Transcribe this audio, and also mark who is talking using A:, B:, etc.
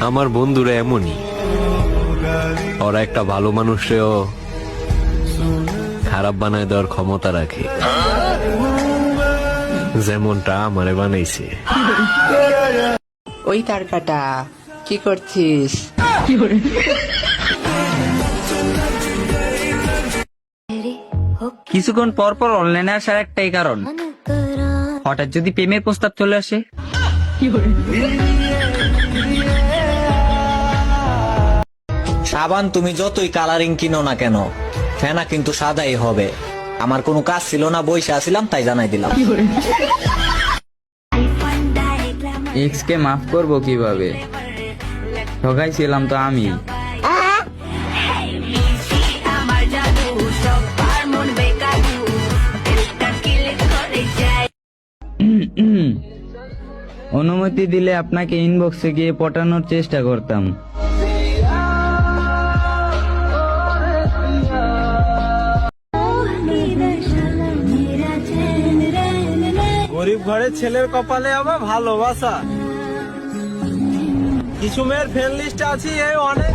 A: আমার বন্ধুরা এমনই, ওরা একটা ভালো মানুষেও খারাপ বানায় দেওয়ার ক্ষমতা রাখে, যেমনটা আমারে বানাইছে।
B: ওই তার কাটা, কি করছিস?
C: কিছুক্ষণ পর পর অনলাইনে আসার একটাই কারণ, হঠাৎ যদি প্রেমের প্রস্তাব চলে আসে।
D: সাবান তুমি যতই কালারিং কিনো না কেন, ফেনা কিন্তু সাদাই হবে। আমার কোনো কাজ ছিল না, বইসা আছিলাম তাই জানাই দিলাম।
C: এক্স কে মাফ করবো কিভাবে? ঠকাইছিলাম তো আমি। অনুমতি দিলে আপনাকে ইনবক্সে গিয়ে পটানোর চেষ্টা করতাম।
E: গরিব ঘরের ছেলের কপালে আবার ভালোবাসা। কিছু মেয়ের ফ্রেন্ড লিস্ট আছে, এই অনেক।